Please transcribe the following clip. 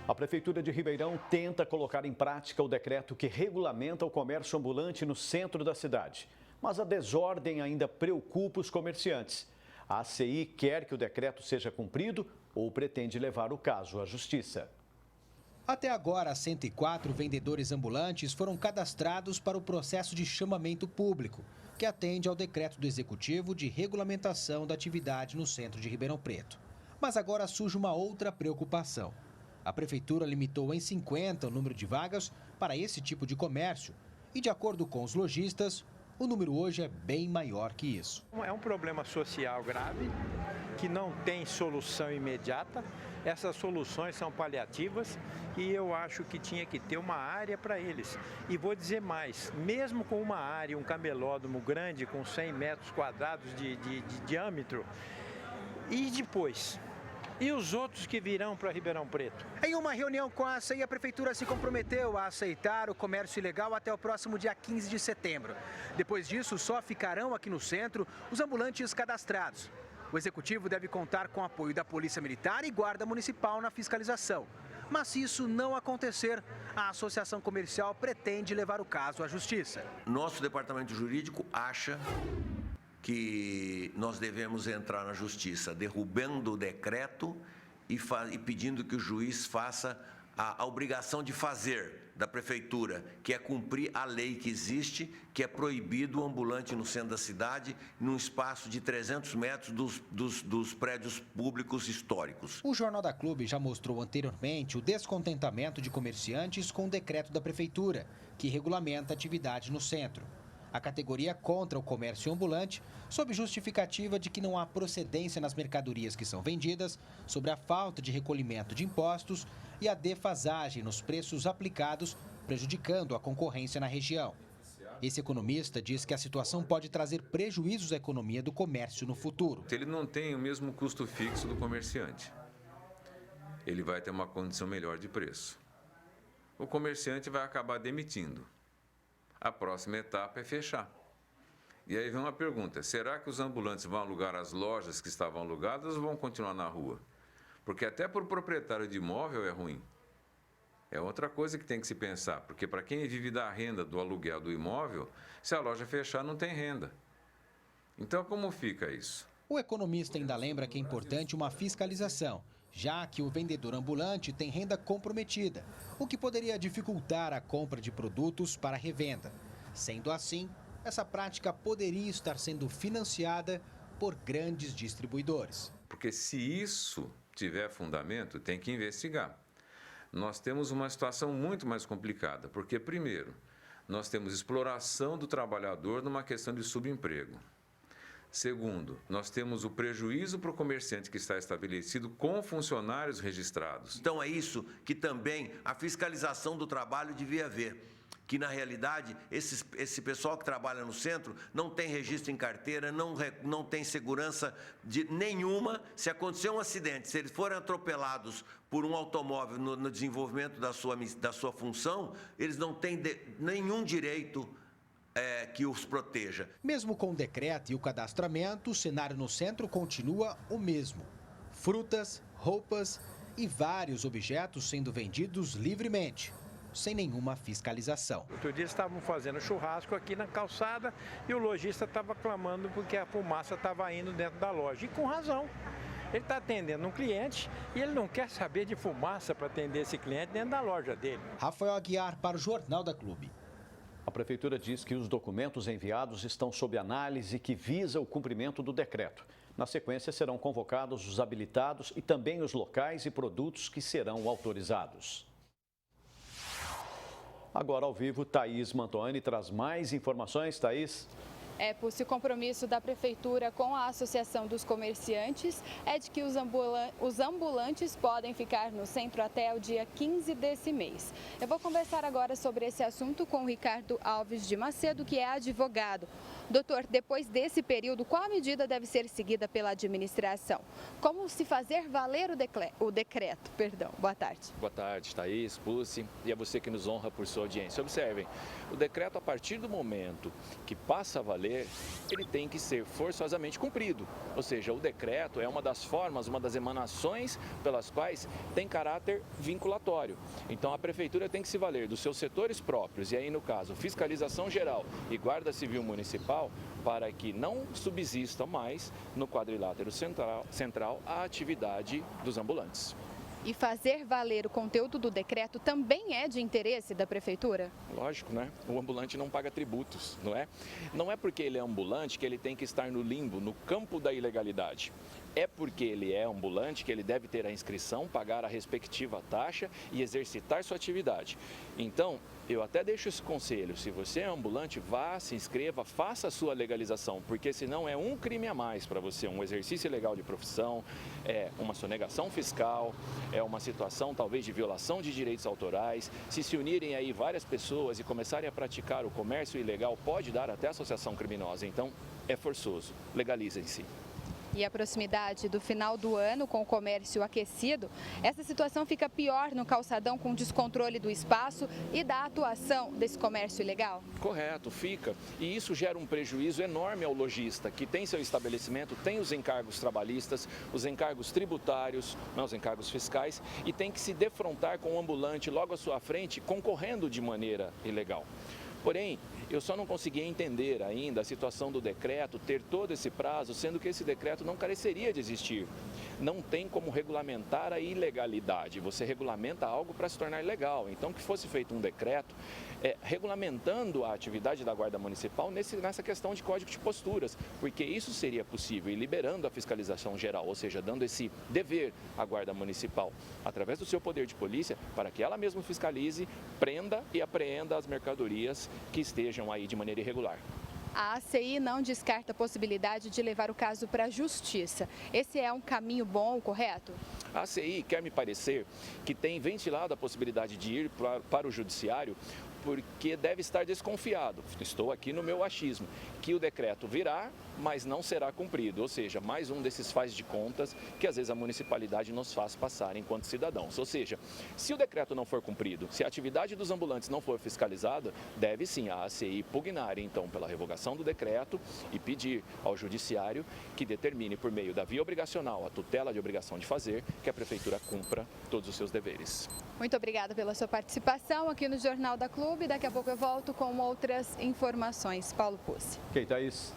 A Prefeitura de Ribeirão tenta colocar em prática o decreto que regulamenta o comércio ambulante no centro da cidade. Mas a desordem ainda preocupa os comerciantes. A ACI quer que o decreto seja cumprido ou pretende levar o caso à Justiça. Até agora, 104 vendedores ambulantes foram cadastrados para o processo de chamamento público, que atende ao decreto do Executivo de regulamentação da atividade no centro de Ribeirão Preto. Mas agora surge uma outra preocupação. A Prefeitura limitou em 50 o número de vagas para esse tipo de comércio e, de acordo com os lojistas, o número hoje é bem maior que isso. É um problema social grave que não tem solução imediata. Essas soluções são paliativas e eu acho que tinha que ter uma área para eles. E vou dizer mais, mesmo com uma área, um camelódromo grande com 100 metros quadrados de diâmetro, e depois? E os outros que virão para Ribeirão Preto? Em uma reunião com a ACI, a Prefeitura se comprometeu a aceitar o comércio ilegal até o próximo dia 15 de setembro. Depois disso, só ficarão aqui no centro os ambulantes cadastrados. O Executivo deve contar com o apoio da Polícia Militar e Guarda Municipal na fiscalização. Mas se isso não acontecer, a Associação Comercial pretende levar o caso à Justiça. Nosso departamento jurídico acha que nós devemos entrar na Justiça derrubando o decreto e pedindo que o juiz faça a obrigação de fazer da Prefeitura, que é cumprir a lei que existe, que é proibido o ambulante no centro da cidade, num espaço de 300 metros dos prédios públicos históricos. O Jornal da Clube já mostrou anteriormente o descontentamento de comerciantes com o decreto da Prefeitura, que regulamenta a atividade no centro. A categoria contra o comércio ambulante, sob justificativa de que não há procedência nas mercadorias que são vendidas, sobre a falta de recolhimento de impostos e a defasagem nos preços aplicados, prejudicando a concorrência na região. Esse economista diz que a situação pode trazer prejuízos à economia do comércio no futuro. Ele não tem o mesmo custo fixo do comerciante. Ele vai ter uma condição melhor de preço. O comerciante vai acabar demitindo. A próxima etapa é fechar. E aí vem uma pergunta, será que os ambulantes vão alugar as lojas que estavam alugadas ou vão continuar na rua? Porque até para o proprietário de imóvel é ruim. É outra coisa que tem que se pensar, porque para quem vive da renda do aluguel do imóvel, se a loja fechar não tem renda. Então como fica isso? O economista ainda lembra que é importante uma fiscalização, já que o vendedor ambulante tem renda comprometida, o que poderia dificultar a compra de produtos para revenda. Sendo assim, essa prática poderia estar sendo financiada por grandes distribuidores. Porque se isso tiver fundamento, tem que investigar. Nós temos uma situação muito mais complicada, porque, primeiro, nós temos exploração do trabalhador numa questão de subemprego. Segundo, nós temos o prejuízo para o comerciante que está estabelecido com funcionários registrados. Então é isso que também a fiscalização do trabalho devia haver. Que, na realidade, esse pessoal que trabalha no centro não tem registro em carteira, não tem segurança nenhuma. Se acontecer um acidente, se eles forem atropelados por um automóvel no desenvolvimento da sua função, eles não têm nenhum direito que os proteja. Mesmo com o decreto e o cadastramento, o cenário no centro continua o mesmo. Frutas, roupas e vários objetos sendo vendidos livremente, sem nenhuma fiscalização. Outro dia estavam fazendo churrasco aqui na calçada e o lojista estava clamando porque a fumaça estava indo dentro da loja. E com razão. Ele está atendendo um cliente e ele não quer saber de fumaça para atender esse cliente dentro da loja dele. Rafael Aguiar para o Jornal da Clube. A Prefeitura diz que os documentos enviados estão sob análise que visa o cumprimento do decreto. Na sequência, serão convocados os habilitados e também os locais e produtos que serão autorizados. Agora, ao vivo, Thaís Mantoani traz mais informações. Thaís? O compromisso da Prefeitura com a Associação dos Comerciantes é de que os ambulantes podem ficar no centro até o dia 15 desse mês. Eu vou conversar agora sobre esse assunto com o Ricardo Alves de Macedo, que é advogado. Doutor, depois desse período, qual medida deve ser seguida pela administração? Como se fazer valer o decreto? Boa tarde. Boa tarde, Thaís, Pucci, e a você que nos honra por sua audiência. Observem, o decreto, a partir do momento que passa a valer, ele tem que ser forçosamente cumprido. Ou seja, o decreto é uma das formas, uma das emanações pelas quais tem caráter vinculatório. Então, a Prefeitura tem que se valer dos seus setores próprios, e aí, no caso, fiscalização geral e Guarda Civil Municipal, para que não subsista mais no quadrilátero central a atividade dos ambulantes. E fazer valer o conteúdo do decreto também é de interesse da Prefeitura? Lógico, né? O ambulante não paga tributos, não é? Não é porque ele é ambulante que ele tem que estar no limbo, no campo da ilegalidade. É porque ele é ambulante que ele deve ter a inscrição, pagar a respectiva taxa e exercitar sua atividade. Então, eu até deixo esse conselho, se você é ambulante, vá, se inscreva, faça a sua legalização, porque senão é um crime a mais para você, um exercício ilegal de profissão, é uma sonegação fiscal, é uma situação talvez de violação de direitos autorais. Se unirem aí várias pessoas e começarem a praticar o comércio ilegal, pode dar até associação criminosa, então é forçoso, legalizem-se. E a proximidade do final do ano com o comércio aquecido, essa situação fica pior no calçadão com descontrole do espaço e da atuação desse comércio ilegal? Correto, fica. E isso gera um prejuízo enorme ao lojista, que tem seu estabelecimento, tem os encargos trabalhistas, os encargos tributários, os encargos fiscais, e tem que se defrontar com o ambulante logo à sua frente, concorrendo de maneira ilegal. Porém, eu só não consegui entender ainda a situação do decreto, ter todo esse prazo, sendo que esse decreto não careceria de existir. Não tem como regulamentar a ilegalidade, você regulamenta algo para se tornar legal. Então, que fosse feito um decreto regulamentando a atividade da Guarda Municipal nessa questão de código de posturas, porque isso seria possível, e liberando a fiscalização geral, ou seja, dando esse dever à Guarda Municipal, através do seu poder de polícia, para que ela mesma fiscalize, prenda e apreenda as mercadorias que estejam aí de maneira irregular. A ACI não descarta a possibilidade de levar o caso para a justiça. Esse é um caminho bom, correto? A ACI quer me parecer que tem ventilado a possibilidade de ir para o judiciário porque deve estar desconfiado, estou aqui no meu achismo, que o decreto virá, mas não será cumprido, ou seja, mais um desses faz de contas que às vezes a municipalidade nos faz passar enquanto cidadãos. Ou seja, se o decreto não for cumprido, se a atividade dos ambulantes não for fiscalizada, deve sim a ACI pugnar então pela revogação do decreto e pedir ao judiciário que determine por meio da via obrigacional, a tutela de obrigação de fazer, que a Prefeitura cumpra todos os seus deveres. Muito obrigada pela sua participação aqui no Jornal da Clube. Daqui a pouco eu volto com outras informações. Paulo Pucci. Ok, Thaís.